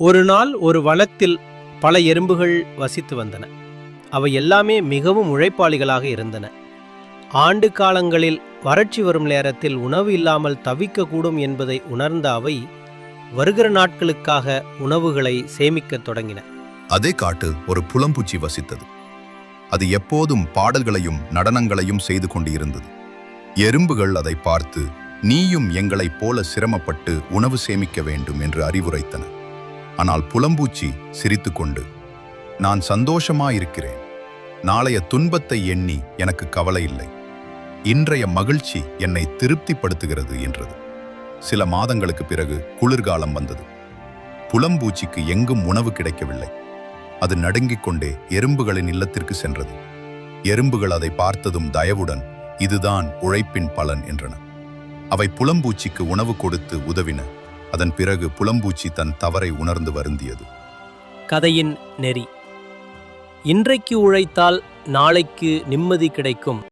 ஒரு நாள் ஒரு வனத்தில் பல எறும்புகள் வசித்து வந்தன. அவை எல்லாமே மிகவும் உழைப்பாளிகளாக இருந்தன. ஆண்டு காலங்களில் வறட்சி வரும் நேரத்தில் உணவு இல்லாமல் தவிக்கக்கூடும் என்பதை உணர்ந்த அவை வருகிற நாட்களுக்காக உணவுகளை சேமிக்கத் தொடங்கின. அதே காட்டில் ஒரு புலம்பூச்சி வசித்தது. அது எப்போதும் பாடல்களையும் நடனங்களையும் செய்து கொண்டிருந்தது. எறும்புகள் அதை பார்த்து, நீயும் எங்களைப் போல சிரமப்பட்டு உணவு சேமிக்க வேண்டும் என்று அறிவுரைத்தன. ஆனால் புலம்பூச்சி சிரித்துக்கொண்டு, நான் சந்தோஷமாயிருக்கிறேன். நாளைய துன்பத்தை எண்ணி எனக்கு கவலை இல்லை. இன்றைய மகிழ்ச்சி என்னை திருப்திப்படுத்துகிறது என்றது. சில மாதங்களுக்கு பிறகு குளிர்காலம் வந்தது. புலம்பூச்சிக்கு எங்கும் உணவு கிடைக்கவில்லை. அது நடுங்கிக் கொண்டே எறும்புகளின் இல்லத்திற்கு சென்றது. எறும்புகள் அதை பார்த்ததும் தயவுடன், இதுதான் உழைப்பின் பலன் என்றன. அவை புலம்பூச்சிக்கு உணவு கொடுத்து உதவின. அதன் பிறகு புலம்பூச்சி தன் தவறை உணர்ந்து வருந்தியது. கதையின் நெறி: இன்றைக்கு உழைத்தால் நாளைக்கு நிம்மதி கிடைக்கும்.